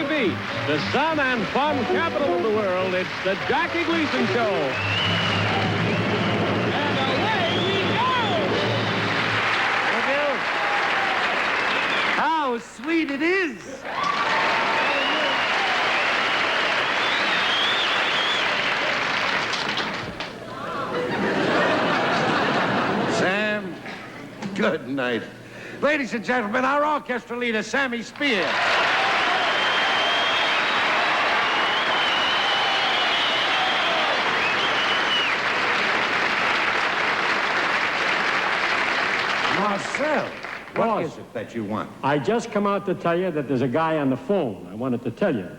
Miami Beach, the sun and fun capital of the world. It's the Jackie Gleason Show. And away we go! Thank you. How sweet it is. Sam, good night. Ladies and gentlemen, our orchestra leader, Sammy Spears. Marcel, what is it that you want? I just come out to tell you that there's a guy on the phone. I wanted to tell you.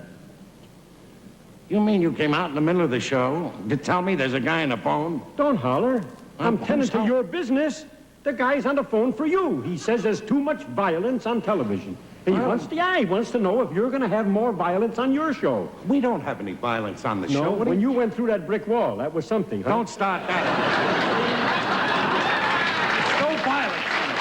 You mean you came out in the middle of the show to tell me there's a guy on the phone? Don't holler. I'm tending to your business. The guy's on the phone for you. He says there's too much violence on television. He wants to know if you're going to have more violence on your show. We don't have any violence on the show. No, when you went through that brick wall, that was something, huh? Don't start that. There's no violence on the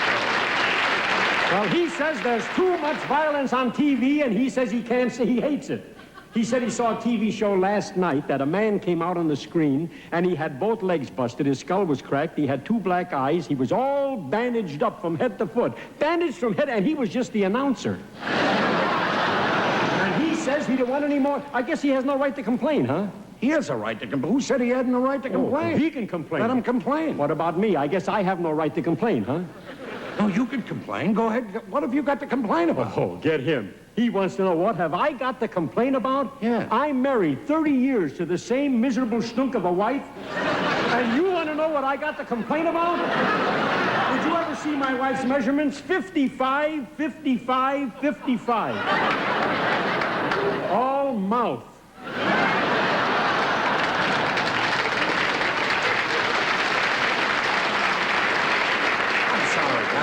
show. Well, he says there's too much violence on TV, and he says he can't say he hates it. He said he saw a TV show last night that a man came out on the screen, and he had both legs busted, his skull was cracked, he had two black eyes, he was all bandaged up from head to foot. Bandaged from head, and he was just the announcer. And he says he didn't want any more. I guess he has no right to complain, huh? He has a right to complain. Who said he had no right to complain? He can complain. Let him complain. What about me? I guess I have no right to complain, huh? No, you can complain. Go ahead. What have you got to complain about? Oh, get him. He wants to know, what have I got to complain about? Yeah. I'm married 30 years to the same miserable stunk of a wife. And you want to know what I got to complain about? Did you ever see my wife's measurements? 55, 55, 55. All mouth.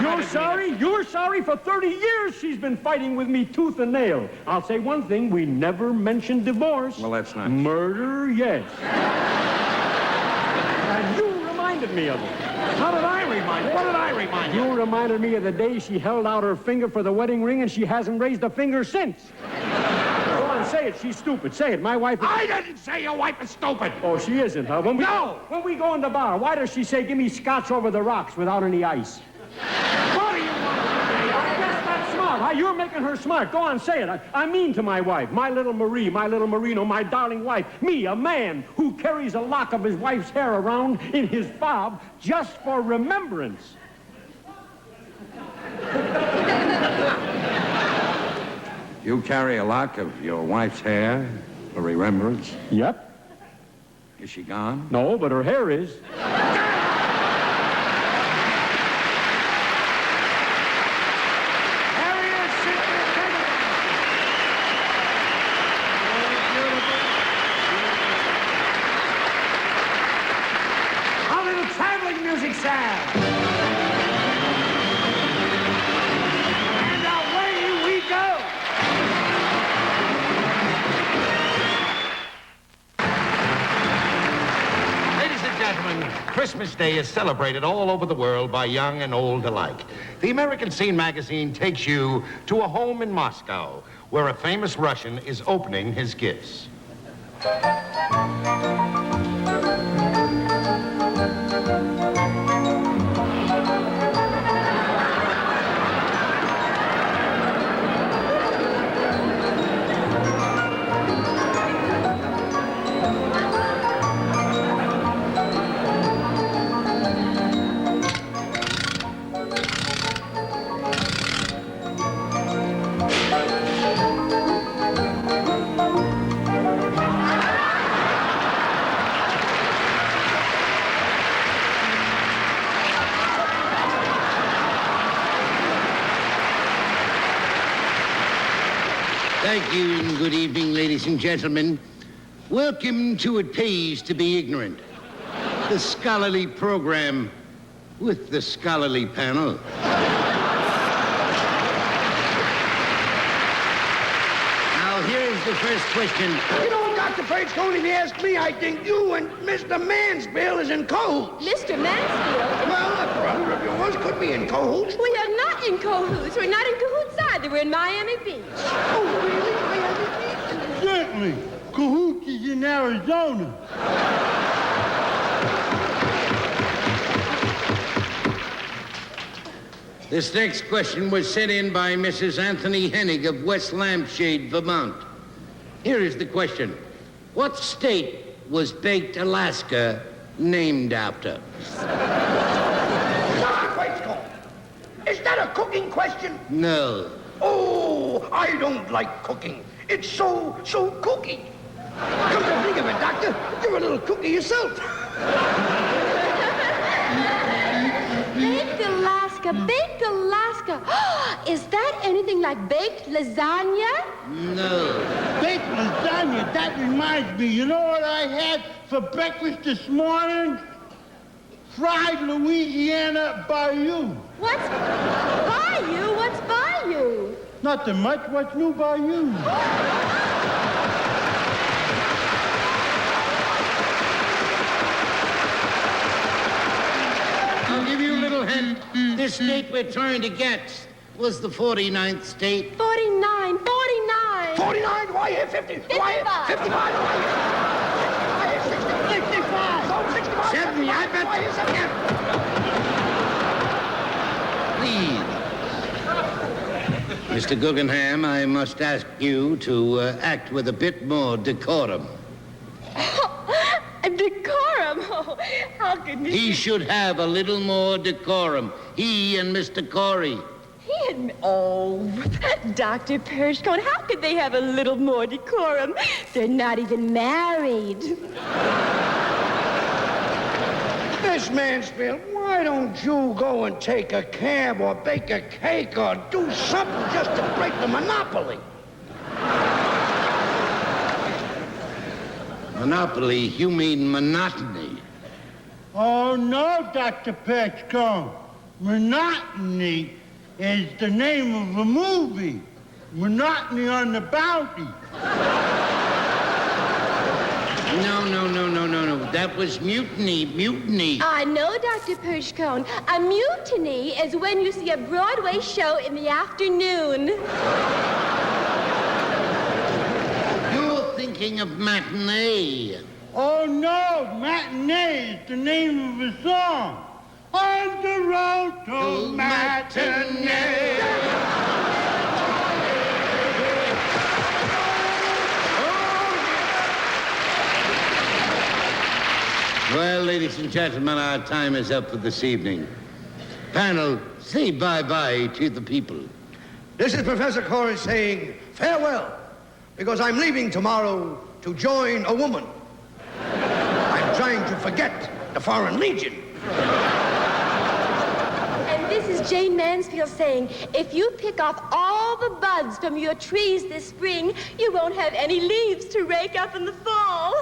You're sorry? You're sorry? For 30 years she's been fighting with me tooth and nail. I'll say one thing, we never mentioned divorce. Well, that's nice. Murder, yes. And you reminded me of it. How did I remind you? What did I remind you? You reminded me of the day she held out her finger for the wedding ring and she hasn't raised a finger since. Go on, say it. She's stupid. Say it. My wife is... I didn't say your wife is stupid. Oh, she isn't, huh? When we go in the bar, why does she say, give me scotch over the rocks without any ice? What do you want to say? I guess that's smart. Huh? You're making her smart. Go on, say it. I'm mean to my wife. My little Marie, my little Marino, my darling wife. Me, a man who carries a lock of his wife's hair around in his fob just for remembrance. You carry a lock of your wife's hair for remembrance? Yep. Is she gone? No, but her hair is. Music sound. And away we go. Ladies and gentlemen, Christmas Day is celebrated all over the world by young and old alike. The American Scene magazine takes you to a home in Moscow where a famous Russian is opening his gifts. Thank you, and good evening, ladies and gentlemen. Welcome to It Pays to Be Ignorant, the scholarly program with the scholarly panel. Now, here's the first question. You know, Dr. Pagestone, if you ask me, I think you and Mr. Mansfield is in cahoots. Mr. Mansfield? Well, a brother of yours could be in cahoots. We are not in cahoots. We're not in cahoots either. We're in Miami Beach. Oh, really? Miami? cahoots in Arizona. This next question was sent in by Mrs. Anthony Hennig of West Lampshade, Vermont. Here is the question. What state was Baked Alaska named after? Is that a cooking question? No. Oh, I don't like cooking. It's so cookie. Come to think of it, Doctor, you're a little cookie yourself. Baked Alaska, baked Alaska. Is that anything like baked lasagna? No. Baked lasagna, that reminds me. You know what I had for breakfast this morning? Fried Louisiana Bayou. What's Bayou? What's Bayou? Nothing much. What's new Bayou? I'll give you a little hint. This state we're trying to get was the 49th state. 49. 49? Why here 50? 55. Why here 55? Why here 60? 65. So 65. 70, I bet. Why here 70? Please. Mr. Guggenheim, I must ask you to act with a bit more decorum. Decorum? Oh, how could He should have a little more decorum. He and Mr. Corey. Oh, Dr. Pershcone, how could they have a little more decorum? They're not even married. Miss Mansfield, why don't you go and take a cab or bake a cake or do something just to break the monopoly? Monopoly? You mean monotony? Oh, no, Dr. Perchcombe. Monotony is the name of a movie. Monotony on the Bounty. No. That was mutiny. I know, Dr. Pershcone. A mutiny is when you see a Broadway show in the afternoon. You're thinking of matinee. Oh, no, matinee is the name of a song. On the road to matinee. Well, ladies and gentlemen, our time is up for this evening. Panel, say bye-bye to the people. This is Professor Corey saying farewell, because I'm leaving tomorrow to join a woman. I'm trying to forget the Foreign Legion. And this is Jayne Mansfield saying, if you pick off all the buds from your trees this spring, you won't have any leaves to rake up in the fall.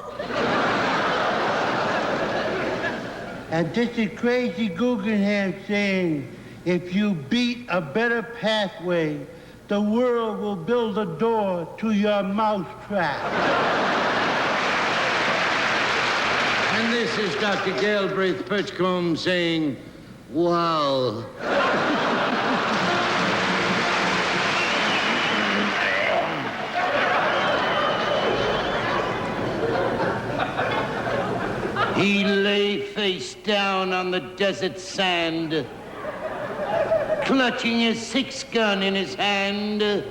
And this is Crazy Guggenheim saying, if you beat a better pathway, the world will build a door to your mousetrap. And this is Dr. Galbraith Perchcombe saying, wow. He lay face down on the desert sand, clutching his 6-gun in his hand.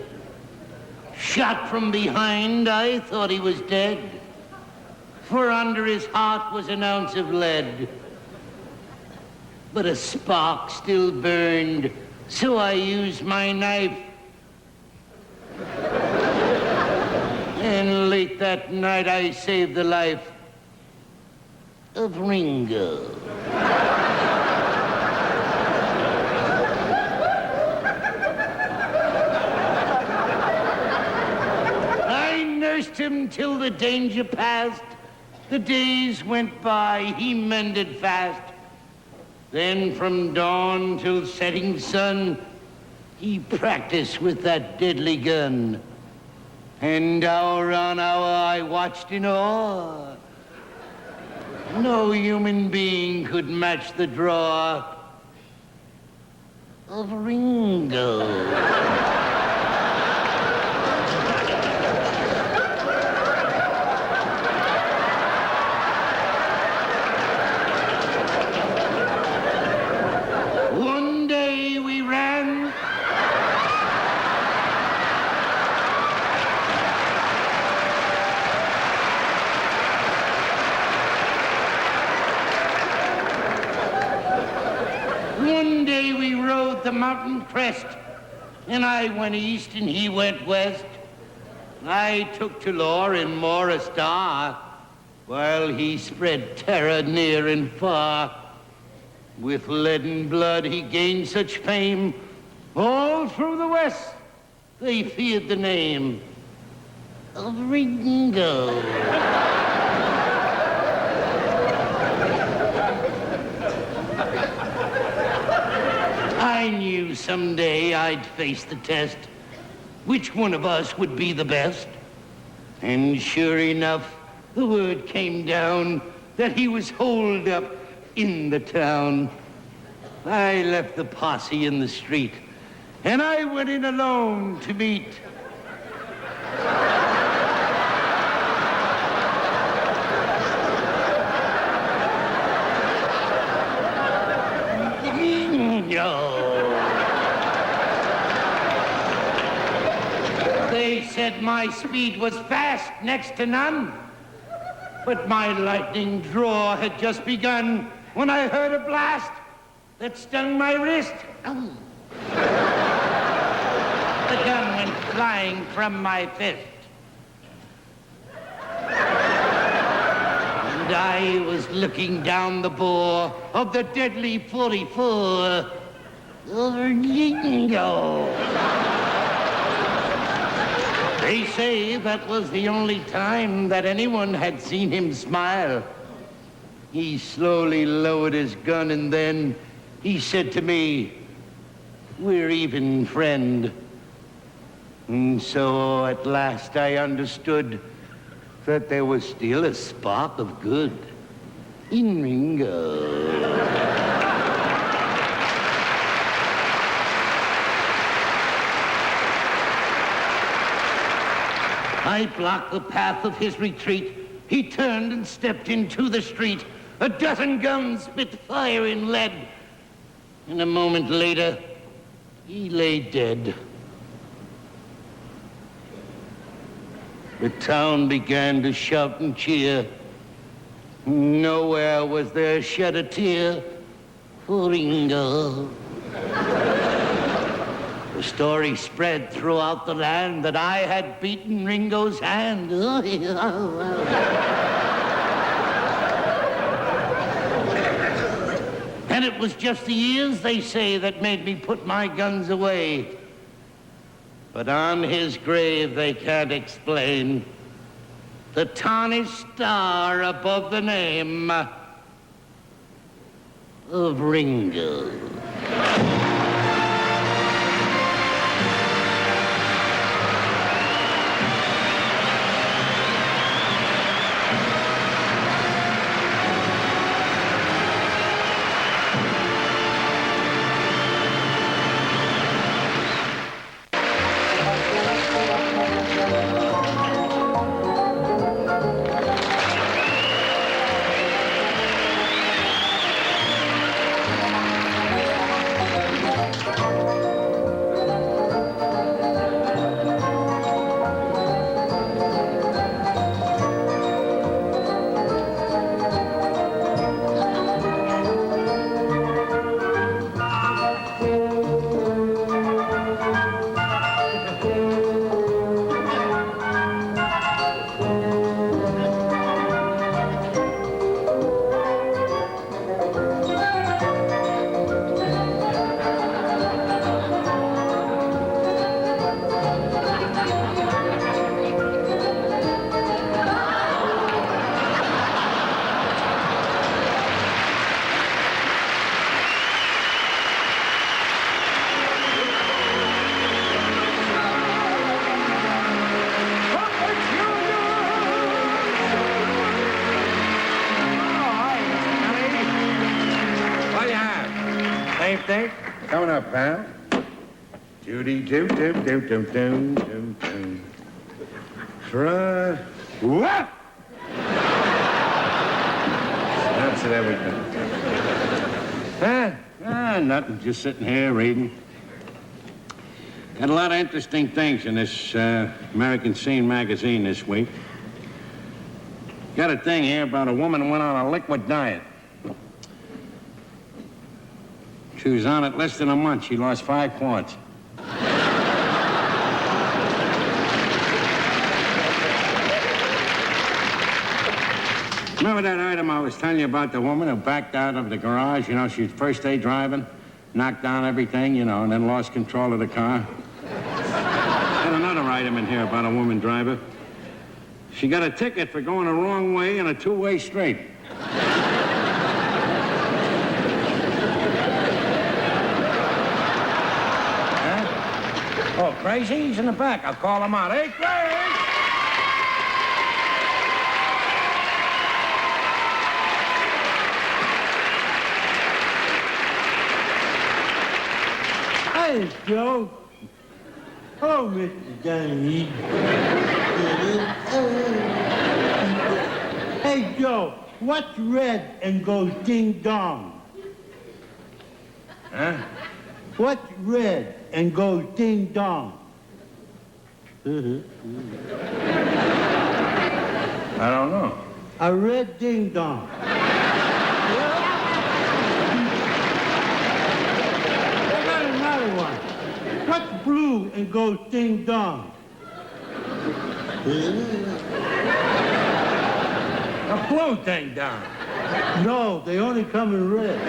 Shot from behind, I thought he was dead, for under his heart was an ounce of lead. But a spark still burned, so I used my knife. And late that night I saved the life of Ringo. I nursed him till the danger passed. The days went by, he mended fast. Then from dawn till setting sun, he practiced with that deadly gun. And hour on hour I watched in awe. No human being could match the draw of Ringo. mountain crest, and I went east and he went west. I took to law in Morris Star, while he spread terror near and far. With leaden blood he gained such fame, all through the West they feared the name of Ringo. I knew someday I'd face the test, which one of us would be the best. And sure enough, the word came down that he was holed up in the town. I left the posse in the street, and I went in alone to meet. They said my speed was fast, next to none. But my lightning draw had just begun when I heard a blast that stung my wrist. Oh. The gun went flying from my fist. And I was looking down the bore of the deadly 44. Ringo. They say that was the only time that anyone had seen him smile. He slowly lowered his gun and then he said to me, "We're even, friend." And so at last I understood that there was still a spark of good in Ringo. I blocked the path of his retreat. He turned and stepped into the street. A dozen guns spit fire and lead. And a moment later, he lay dead. The town began to shout and cheer. Nowhere was there shed a tear for Ringo. The story spread throughout the land that I had beaten Ringo's hand. And it was just the years, they say, that made me put my guns away. But on his grave they can't explain the tarnished star above the name of Ringo. Coming up, pal. Doody-doo-doo-doo-doo-doo-doo-doo. Try. What? That's it, everything. Nothing. Just sitting here reading. Got a lot of interesting things in this American Scene magazine this week. Got a thing here about a woman who went on a liquid diet. She was on it less than a month. She lost 5 points. Remember that item I was telling you about, the woman who backed out of the garage? You know, she was first day driving, knocked down everything, you know, and then lost control of the car. Got another item in here about a woman driver. She got a ticket for going the wrong way in a 2-way street. Huh? Oh, Crazy? He's in the back. I'll call him out. Hey, Crazy! Hey, Joe. Oh, Mr. Dunleavy. Hey, Joe, what's red and goes ding-dong? Huh? What's red and goes ding-dong? I don't know. A red ding-dong. What's blue and goes ding-dong? A blue thing down. No, they only come in red.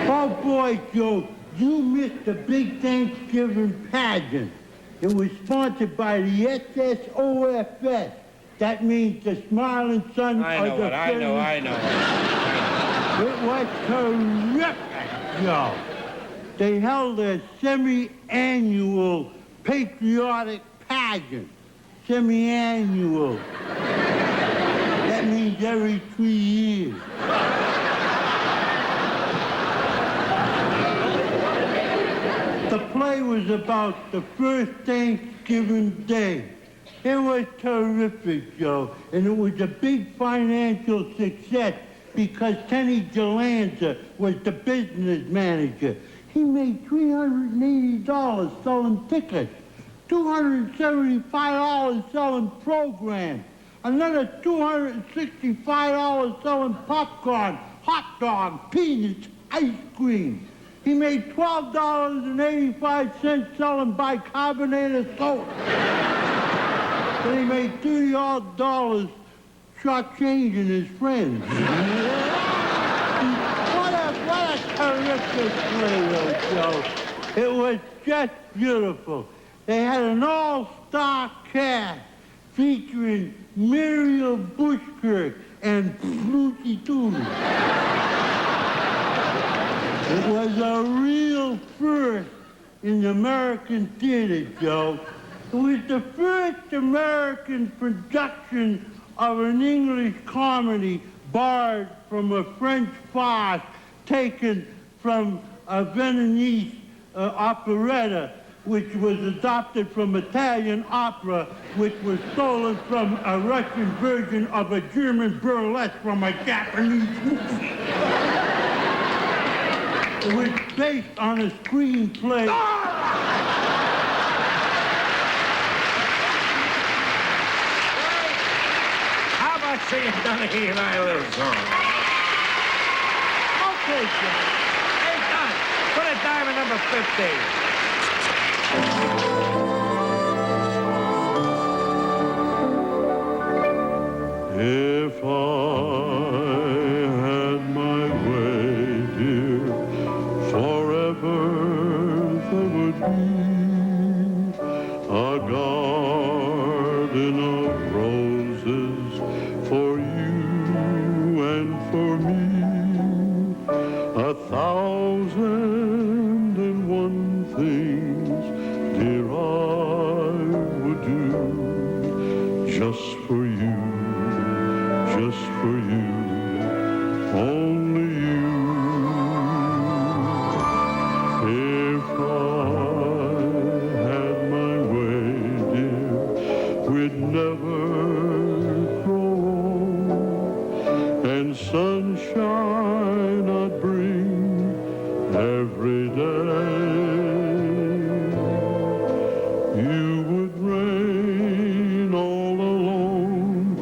Oh, boy, Joe, you missed the big Thanksgiving pageant. It was sponsored by the SSOFS. That means the Smiling Sun I of the know. It was terrific, Joe. They held a semi-annual patriotic pageant. Semi-annual. That means every 3 years. The play was about the first Thanksgiving Day. It was terrific, Joe, and it was a big financial success because Kenny Galanza was the business manager. He made $380 selling tickets, $275 selling programs, another $265 selling popcorn, hot dog, peanuts, ice cream. He made $12.85 selling bicarbonated soda. And he made $30 short-changing his friends. What a terrific play, though, Joe. It was just beautiful. They had an all-star cast featuring Muriel Bushkirk and Flutie Tooney. It was a real first in the American theater, Joe. It was the first American production of an English comedy borrowed from a French farce taken from a Viennese operetta, which was adopted from Italian opera, which was stolen from a Russian version of a German burlesque from a Japanese movie. It was based on a screenplay. Singing Donaghy and I a little song. Okay, Joe. Hey, Don, put a dime in number 15. If I had my way, dear, forever there would be a garden of roses for you and for me, 1,001 things, dear, I would do just for you, only you. If I had my way, dear, we'd never and sunshine I'd bring every day. You would reign all alone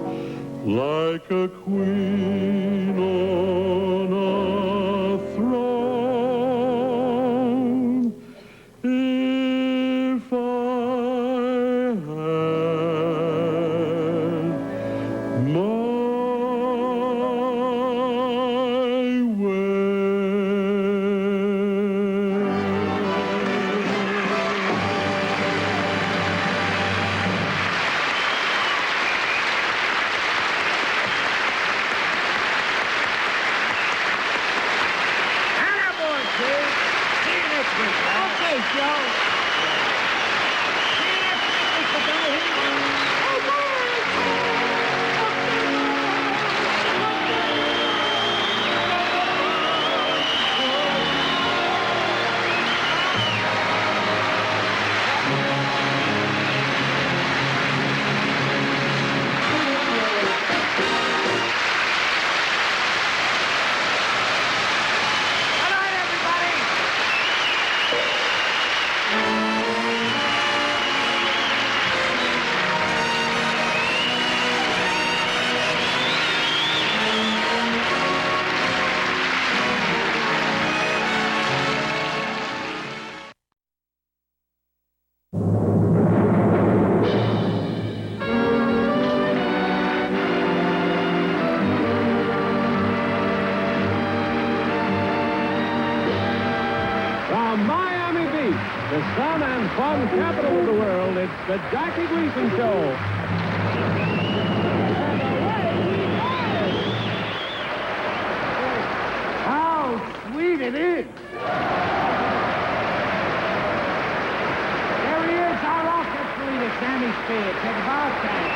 From Miami Beach, the sun and fun capital of the world, it's the Jackie Gleason Show. How sweet it is. There he is, our orchestra leader, Sammy Spears. Take about time.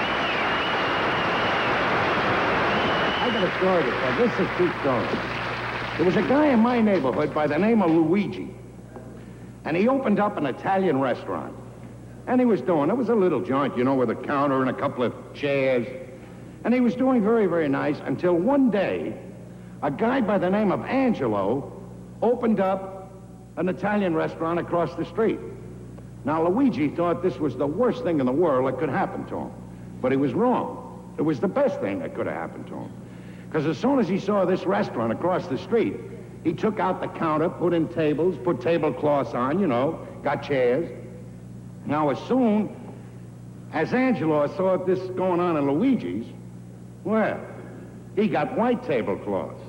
I got a story to tell. This is true story. There was a guy in my neighborhood by the name of Luigi. And he opened up an Italian restaurant. And he was doing, it was a little joint, you know, with a counter and a couple of chairs. And he was doing very, very nice until one day, a guy by the name of Angelo opened up an Italian restaurant across the street. Now, Luigi thought this was the worst thing in the world that could happen to him. But he was wrong. It was the best thing that could have happened to him. Because as soon as he saw this restaurant across the street, he took out the counter, put in tables, put tablecloths on, you know, got chairs. Now, as soon as Angelo saw this going on in Luigi's, well, he got white tablecloths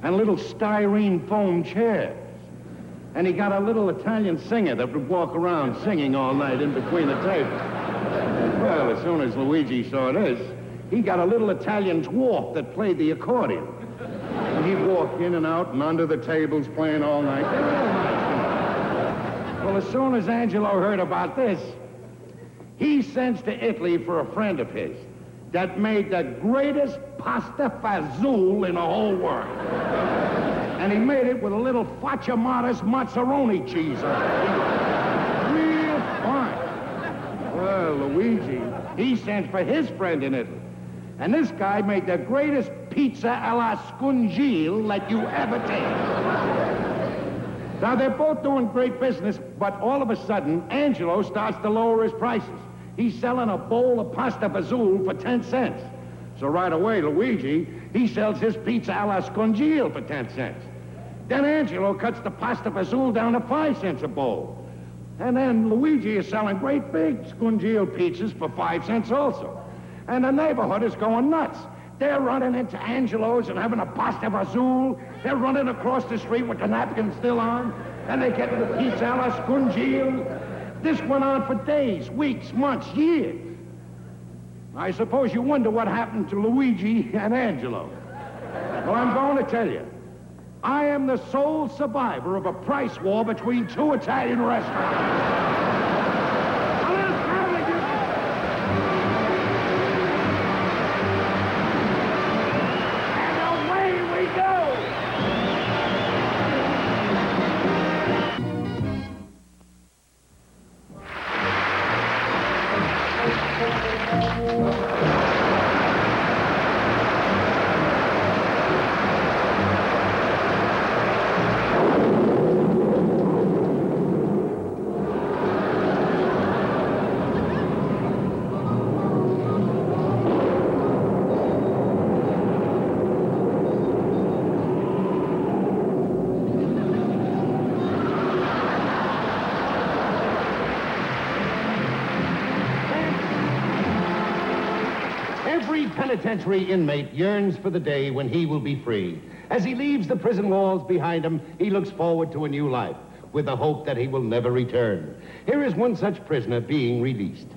and little styrene foam chairs. And he got a little Italian singer that would walk around singing all night in between the tables. Well, as soon as Luigi saw this, he got a little Italian dwarf that played the accordion. And he'd walk in and out and under the tables playing all night. Well, as soon as Angelo heard about this, he sends to Italy for a friend of his that made the greatest pasta fazool in the whole world. And he made it with a little facciamatas mozzaroni cheese on it. Real fine. Well, Luigi, he sent for his friend in Italy. And this guy made the greatest pizza alla scungile that you ever tasted. Now, they're both doing great business, but all of a sudden, Angelo starts to lower his prices. He's selling a bowl of pasta fazool for 10 cents. So right away, Luigi, he sells his pizza alla scungile for 10 cents. Then Angelo cuts the pasta fazool down to 5 cents a bowl. And then Luigi is selling great big scungile pizzas for 5 cents also. And the neighborhood is going nuts. They're running into Angelo's and having a pasta fazool. They're running across the street with the napkins still on. And they get the pizza alla scungile. This went on for days, weeks, months, years. I suppose you wonder what happened to Luigi and Angelo. Well, I'm going to tell you. I am the sole survivor of a price war between two Italian restaurants. Every penitentiary inmate yearns for the day when he will be free. As he leaves the prison walls behind him, he looks forward to a new life, with the hope that he will never return. Here is one such prisoner being released.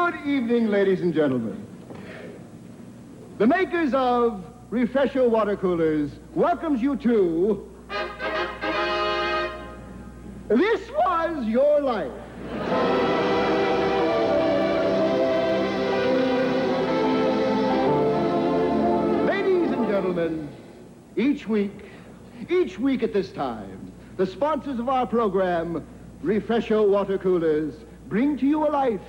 Good evening, ladies and gentlemen. The makers of Refresher water coolers welcomes you to This Was Your Life. Ladies and gentlemen, each week at this time, the sponsors of our program, Refresher water coolers, bring to you a life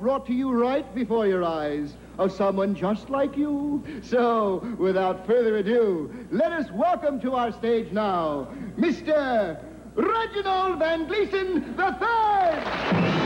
brought to you right before your eyes of someone just like you. So, without further ado, let us welcome to our stage now, Mr. Reginald Van Gleason III!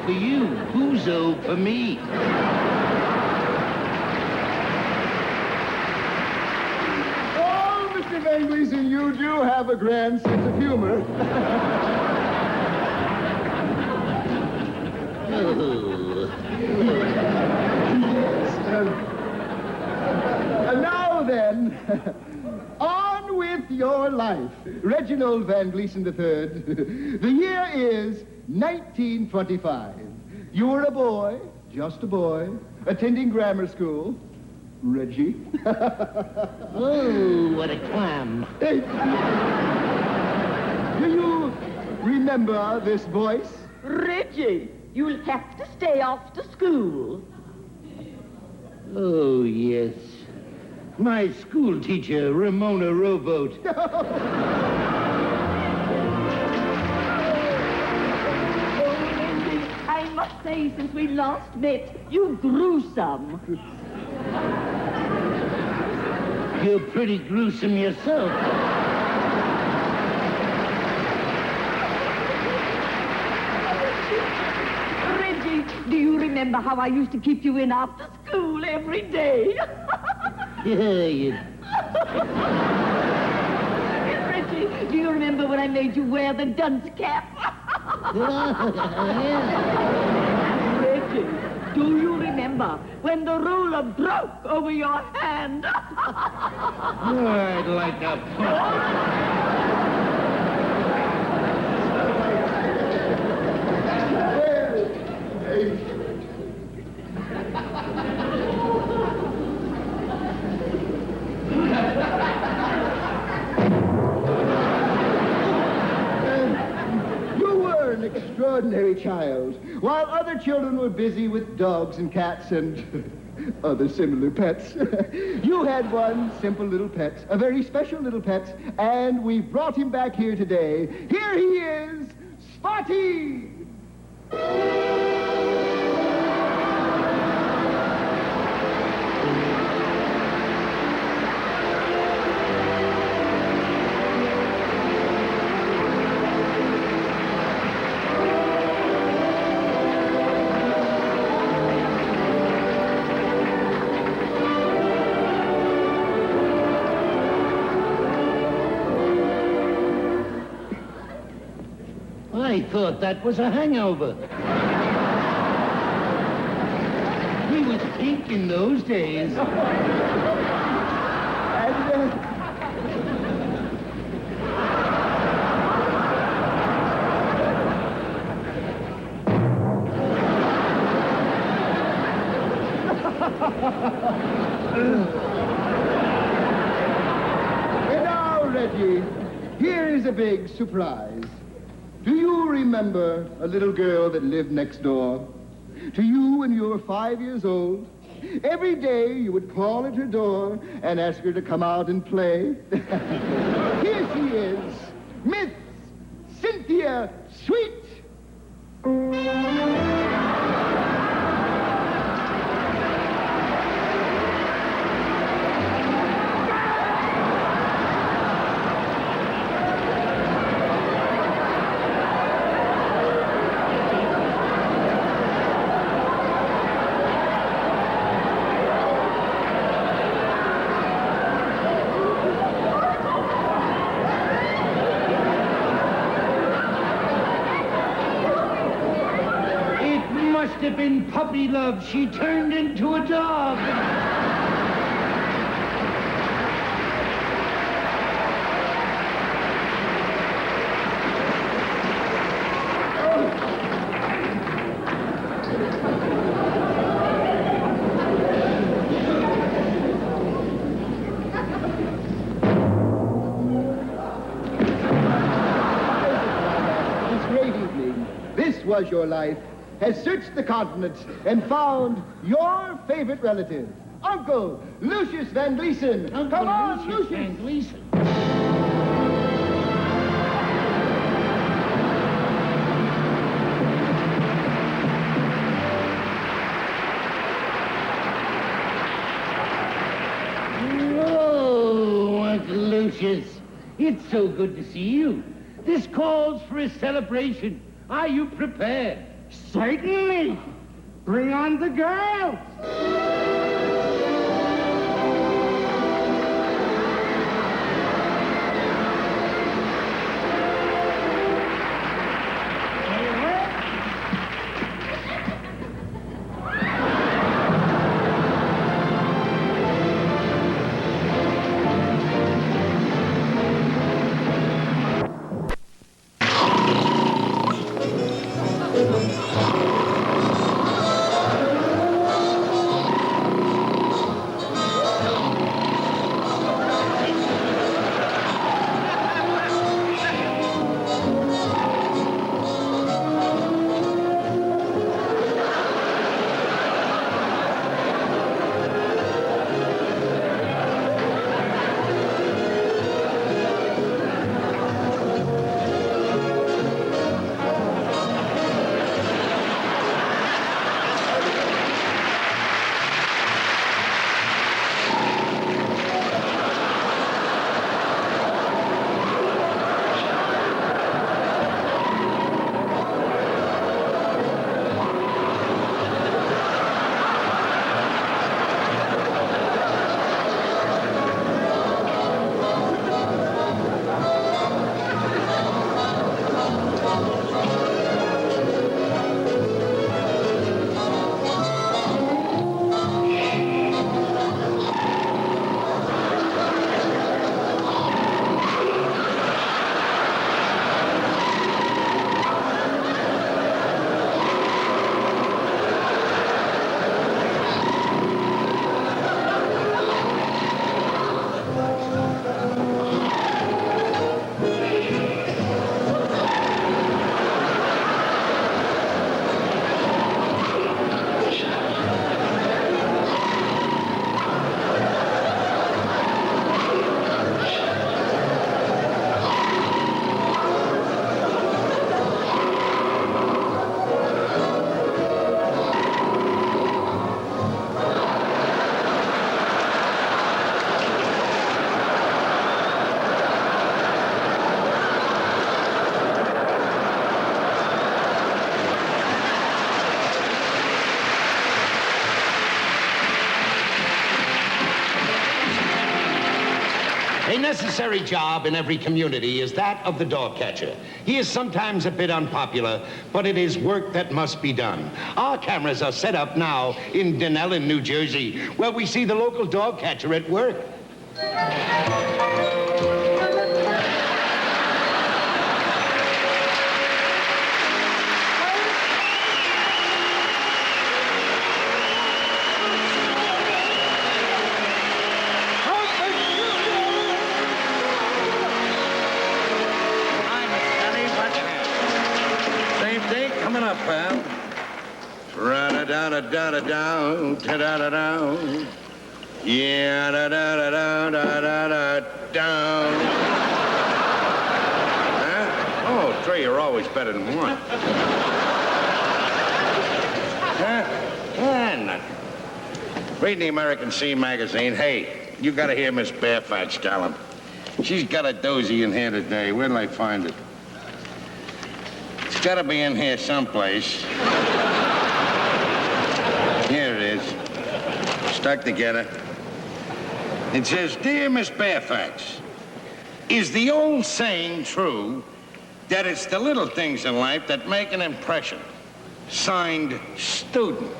For you, Puzo for me. Oh, Mr. Van Gleason, you do have a grand sense of humor. And now then, on with your life. Reginald Van Gleason III. The year is 1925. You were a boy, just a boy, attending grammar school. Reggie. Oh, what a clam. Hey, do you remember this voice? Reggie, you'll have to stay after school. Oh, yes. My school teacher, Ramona Rowboat. I must say, since we last met, you grew some. You're pretty gruesome yourself. Reggie, do you remember how I used to keep you in after school every day? Yeah. Reggie, do you remember when I made you wear the dunce cap? Reggie, do you remember when the ruler broke over your hand? I'd like a Extraordinary child. While other children were busy with dogs and cats and other similar pets, you had one simple little pet, a very special little pet, and we brought him back here today. Here he is, Spotty! I thought that was a hangover. He was pink in those days. And now, Reggie, here is a big surprise. Do you remember a little girl that lived next door? To you when you were 5 years old? Every day you would call at her door and ask her to come out and play. Here she is, Miss Cynthia Sweet. Must have been puppy love. She turned into a dog. This great evening, this was your life, has searched the continents and found your favorite relative, Uncle Lucius Van Gleason. Come on, Lucius. Van Gleason. Oh, Uncle Lucius, it's so good to see you. This calls for a celebration. Are you prepared? Certainly. Bring on the girls. A necessary job in every community is that of the dog catcher. He is sometimes a bit unpopular, but it is work that must be done. Our cameras are set up now in Denellen, New Jersey, where we see the local dog catcher at work. Coming up, pal. Ra-da-da-da-da-da-down, ta-da-da-down. Yeah, da-da-da-da-da-da-down. Huh? Oh, three are always better than one. Nothing. Reading the American Scene magazine. Hey, you gotta hear Miss Barefax tell him. She's got a doozy in here today. Where'll I find it? It's gotta be in here someplace. Here it is. Stuck together. It says, Dear Miss Barefax, is the old saying true that it's the little things in life that make an impression? Signed, Student.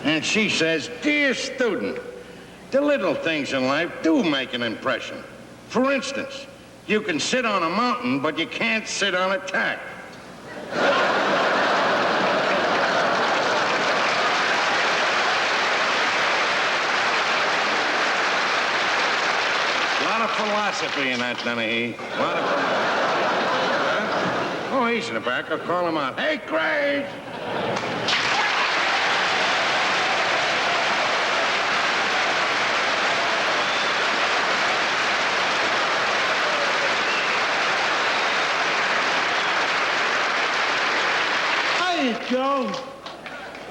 And she says, Dear Student, the little things in life do make an impression. For instance, you can sit on a mountain, but you can't sit on a tack. A lot of philosophy in that, Dennehy. A lot of philosophy. Huh? Oh, he's in the back. I'll call him out. Hey, Grace! Hiya, Joe.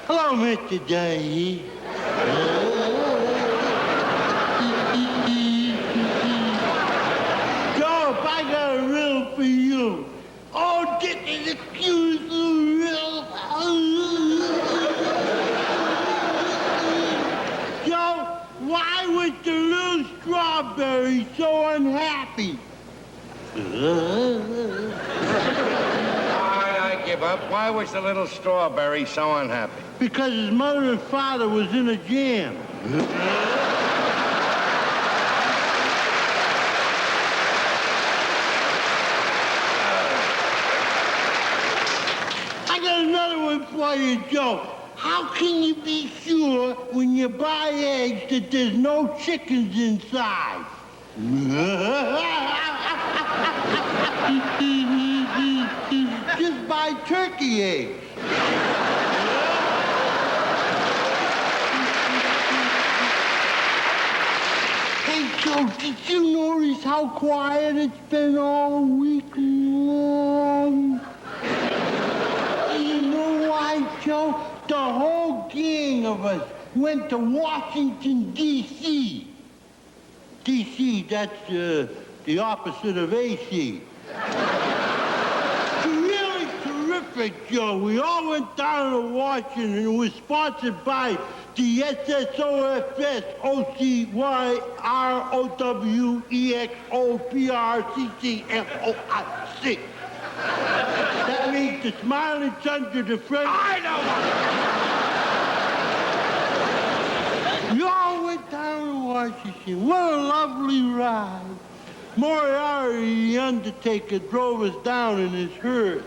Hello, Mr. Day. Joe, if I got a riddle for you. Oh, this is a cute little riddle. Joe, why was the little strawberry so unhappy? I give up. Why was the little strawberry so unhappy? Because his mother and father was in a jam. I got another one for you, Joe. How can you be sure when you buy eggs that there's no chickens inside? Just buy turkey eggs. Hey, Joe, did you notice how quiet it's been all week long? You know why, Joe? The whole gang of us went to Washington, D.C. D.C., that's the opposite of A.C. Really terrific, Joe. We all went down to Washington, and it was sponsored by the SSOFS OCYROWEXOPRCCMOIC. That means the Smiling Sons of the French. I know. We all went down to Washington. What a lovely ride. Moriarty, the Undertaker, drove us down in his hearse.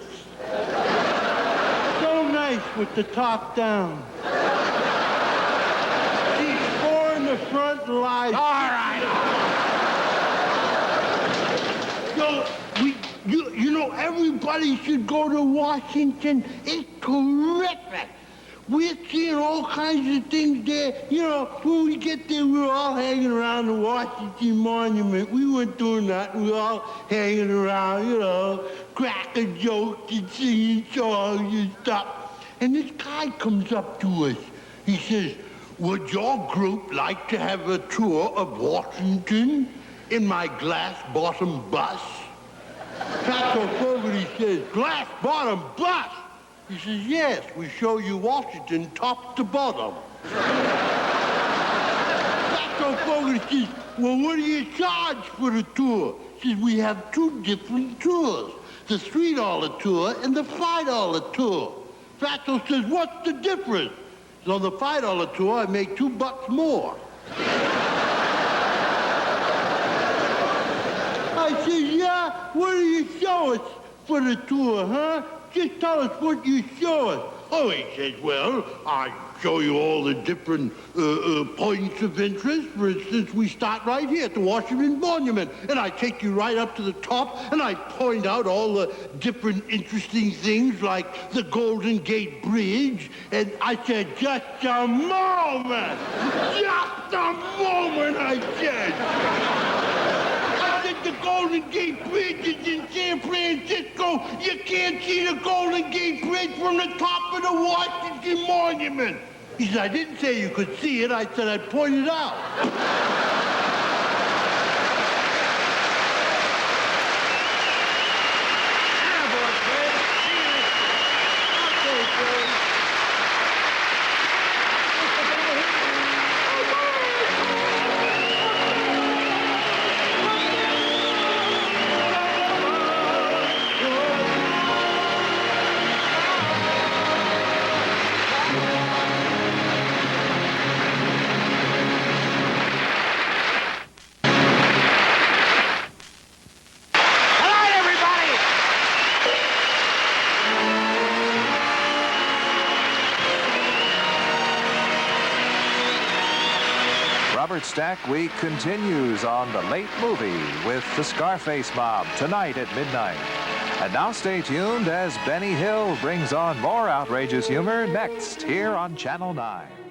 So nice with the top down. Seats 4 in the front and lies. All right. So, you know, everybody should go to Washington. It's terrific. We're seeing all kinds of things there. You know, when we get there, we were all hanging around the Washington Monument. We weren't doing that. We were all hanging around, you know, cracking jokes and singing songs and stuff. And this guy comes up to us. He says, would your group like to have a tour of Washington in my glass-bottom bus? Fatso Fogarty says, glass-bottom bus? He says, yes, we show you Washington top to bottom. Fatso Fogarty says, well, what do you charge for the tour? He says, we have 2 different tours, the $3 tour and the $5 tour. Fatso says, what's the difference? So on the $5 tour, I make $2 more. I said, yeah, what do you show us for the tour, huh? Just tell us what you show us. Oh, he says, well, I show you all the different points of interest. For instance, we start right here at the Washington Monument, and I take you right up to the top, and I point out all the different interesting things like the Golden Gate Bridge. And I said, just a moment! Just a moment, I said! I said, the Golden Gate Bridge is in San Francisco, you can't see the Golden Gate Bridge from the top of the Washington Monument. He said, I didn't say you could see it. I said I'd point it out. Robert Stack Week continues on The Late Movie with the Scarface Mob tonight at midnight. And now stay tuned as Benny Hill brings on more outrageous humor next here on Channel 9.